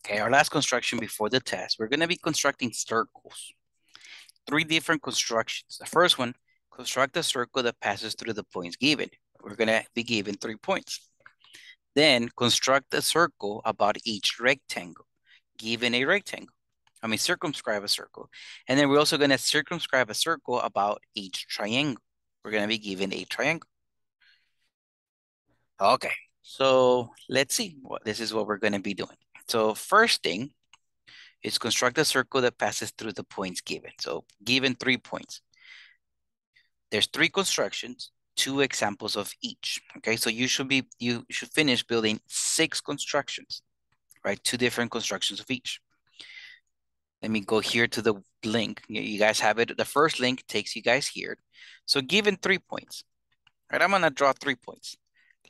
Okay, our last construction before the test, we're going to be constructing circles. 3 different constructions. The first one, construct a circle that passes through the points given. We're going to be given 3 points. Then construct a circle about each rectangle, given a rectangle. Circumscribe a circle. And then we're also going to circumscribe a circle about each triangle. We're going to be given a triangle. Okay, so let's see. This is what we're going to be doing. So first thing is construct a circle that passes through the points given. So given 3 points. There's 3 constructions, 2 examples of each. Okay, so you should finish building 6 constructions, right? 2 different constructions of each. Let me go here to the link. You guys have it. The first link takes you guys here. So given 3 points, right? I'm gonna draw 3 points.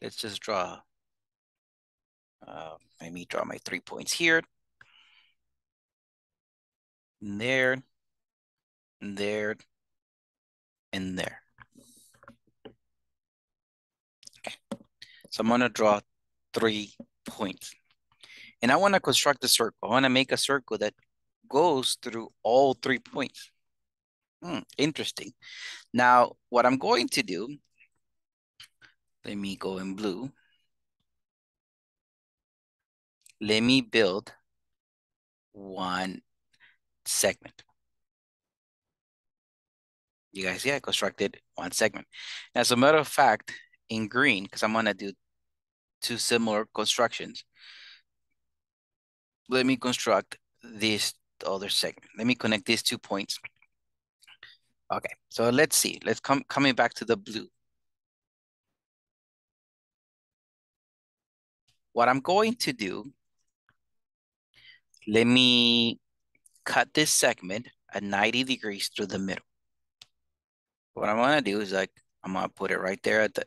Let's just draw. Let me draw my 3 points here, and there, and there, and there. Okay. So I'm gonna draw 3 points. And I want to construct a circle. I want to make a circle that goes through all 3 points. Interesting. Now, what I'm going to do, let me go in blue. Let me build one segment. You guys see I constructed one segment. As a matter of fact, in green, because I'm going to do 2 similar constructions, let me construct this other segment. Let me connect these 2 points. Okay, so let's see. Let's coming back to the blue. What I'm going to do, let me cut this segment at 90 degrees through the middle. What I'm gonna do is I'm gonna put it right there at the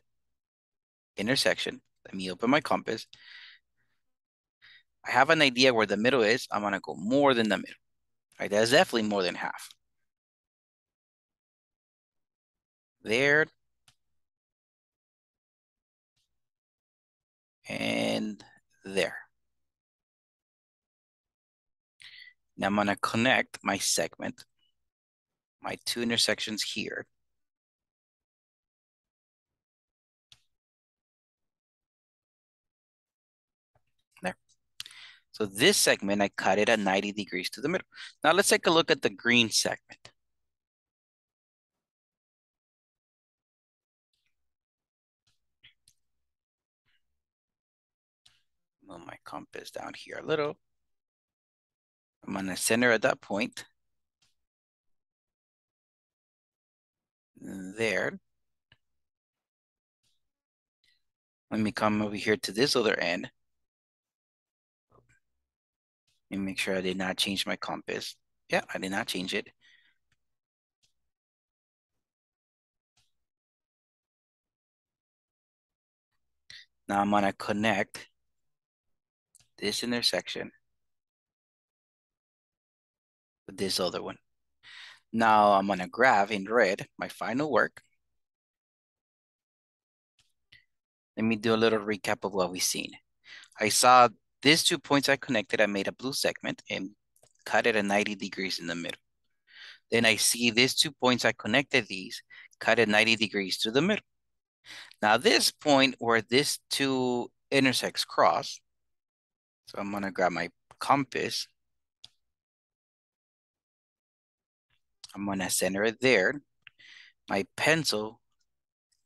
intersection. Let me open my compass. I have an idea where the middle is. I'm gonna go more than the middle. Right, that's definitely more than half. There and there. Now I'm gonna connect my segment, my 2 intersections here. There. So this segment, I cut it at 90 degrees to the middle. Now let's take a look at the green segment. Move my compass down here a little. I'm gonna center at that point. There. Let me come over here to this other end. And make sure I did not change my compass. Yeah, I did not change it. Now I'm gonna connect this intersection with this other one. Now I'm gonna grab in red my final work. Let me do a little recap of what we've seen. I saw these 2 points I connected. I made a blue segment and cut it at 90 degrees in the middle. Then I see these 2 points I connected these, cut at 90 degrees to the middle. Now this point where these 2 intersects cross, so I'm gonna grab my compass. I'm gonna center it there. My pencil,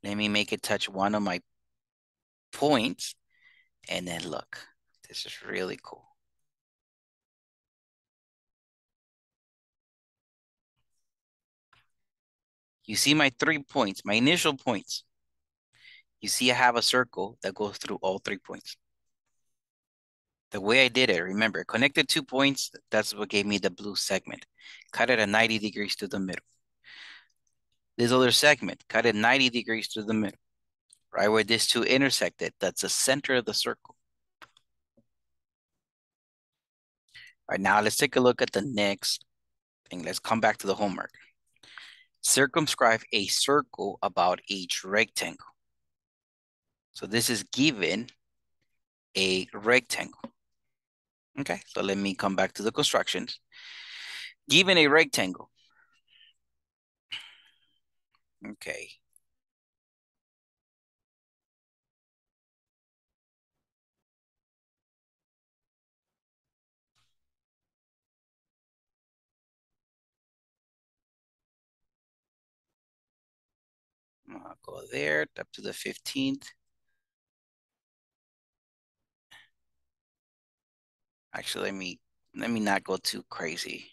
let me make it touch one of my points. And then look, this is really cool. You see my 3 points, my initial points. You see I have a circle that goes through all 3 points. The way I did it, remember, connected 2 points, that's what gave me the blue segment. Cut it at 90 degrees to the middle. This other segment, cut it 90 degrees to the middle. Right where these 2 intersected, that's the center of the circle. All right, now let's take a look at the next thing. Let's come back to the homework. Circumscribe a circle about each rectangle. So this is given a rectangle. Okay, so let me come back to the constructions. Given a rectangle. Okay. I'll go there up to the 15th. Actually, let me not go too crazy.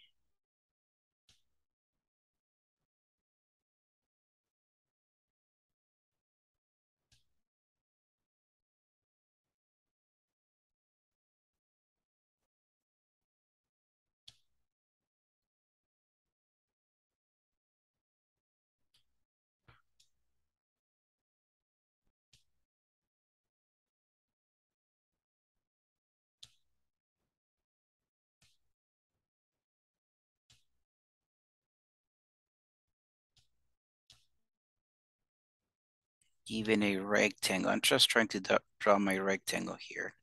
Given a rectangle. I'm just trying to draw my rectangle here.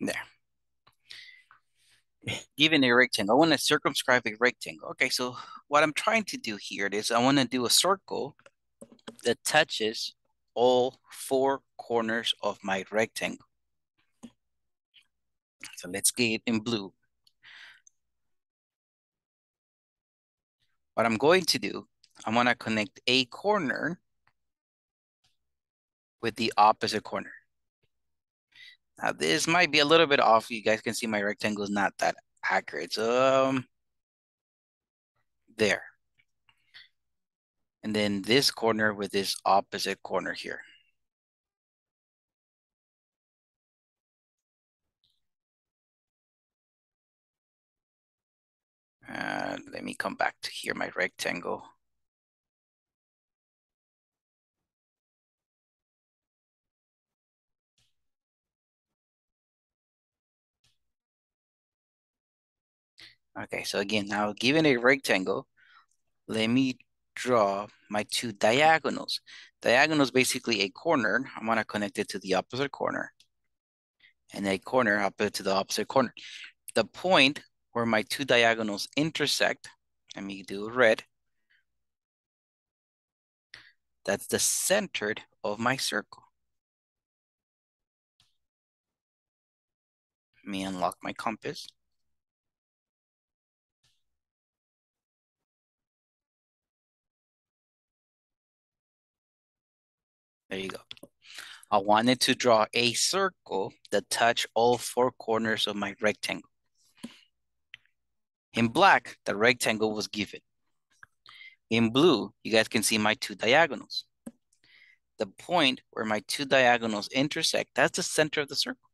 There. Given a rectangle, I want to circumscribe a rectangle. Okay, so what I'm trying to do here is I want to do a circle that touches all four corners of my rectangle. So let's get it in blue. What I'm going to do, I want to connect a corner with the opposite corner. Now this might be a little bit off. You guys can see my rectangle is not that accurate. So there. And then this corner with this opposite corner here. Let me come back to here, my rectangle. Okay, so again, now given a rectangle, let me draw my two diagonals. Diagonal is basically a corner. I'm gonna connect it to the opposite corner. And a corner, I'll put it to the opposite corner. The point where my two diagonals intersect, let me do red. That's the center of my circle. Let me unlock my compass. There you go. I wanted to draw a circle that touch all four corners of my rectangle. In black, the rectangle was given. In blue, you guys can see my two diagonals. The point where my two diagonals intersect, that's the center of the circle.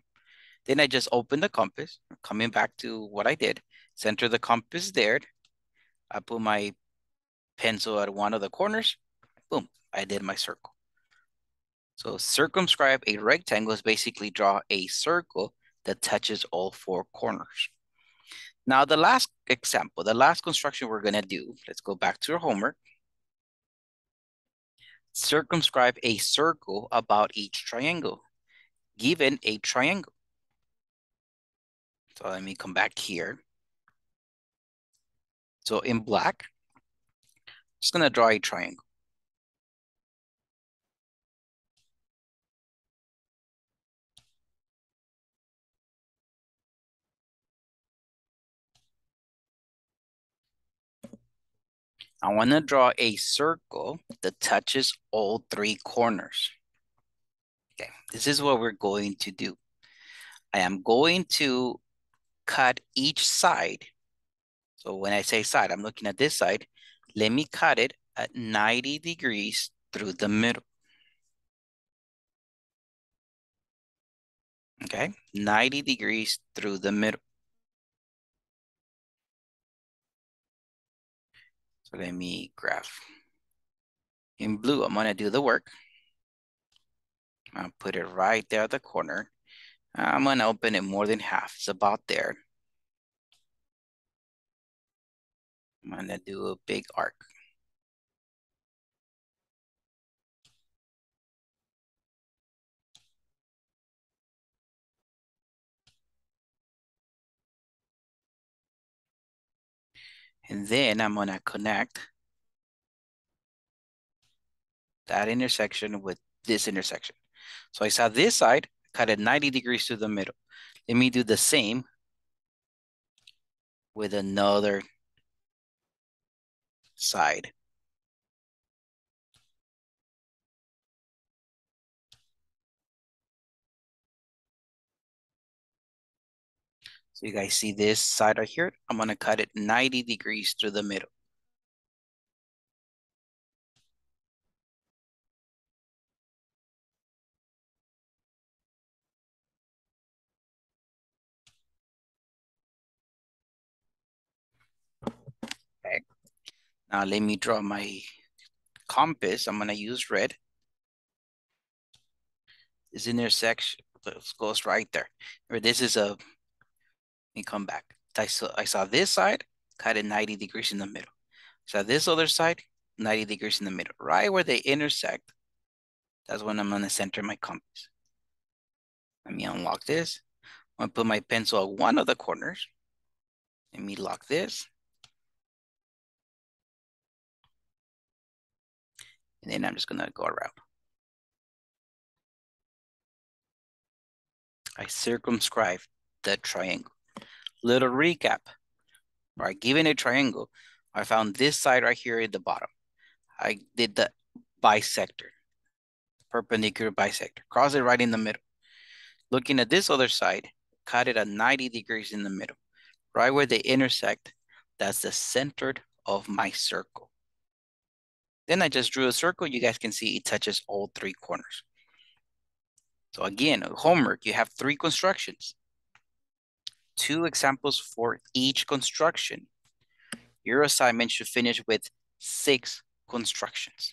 Then I just open the compass, coming back to what I did, center the compass there. I put my pencil at one of the corners, boom, I did my circle. So circumscribe a rectangle is basically draw a circle that touches all four corners. Now the last example, the last construction we're gonna do, let's go back to our homework. Circumscribe a circle about each triangle, given a triangle. So let me come back here. So in black, just gonna draw a triangle. I wanna draw a circle that touches all three corners. Okay, this is what we're going to do. I am going to cut each side. So when I say side, I'm looking at this side. Let me cut it at 90 degrees through the middle. Okay, 90 degrees through the middle. So let me graph. In blue, I'm gonna do the work. I'll put it right there at the corner. I'm gonna open it more than half. It's about there. I'm gonna do a big arc. And then I'm gonna connect that intersection with this intersection. So I saw this side, cut it 90 degrees to the middle. Let me do the same with another side. So you guys see this side right here? I'm gonna cut it 90 degrees through the middle. Okay. Now let me draw my compass. I'm gonna use red. This intersection goes right there. Or this is a, let me come back. I saw this side, cut it 90 degrees in the middle. So this other side, 90 degrees in the middle. Right where they intersect, that's when I'm gonna center my compass. Let me unlock this. I'm gonna put my pencil at one of the corners. Let me lock this. And then I'm just gonna go around. I circumscribe the triangle. Little recap. By given a triangle, I found this side right here at the bottom. I did the bisector, perpendicular bisector. Cross it right in the middle. Looking at this other side, cut it at 90 degrees in the middle. Right where they intersect, that's the center of my circle. Then I just drew a circle. You guys can see it touches all three corners. So again, homework, you have three constructions. 2 examples for each construction. Your assignment should finish with 6 constructions.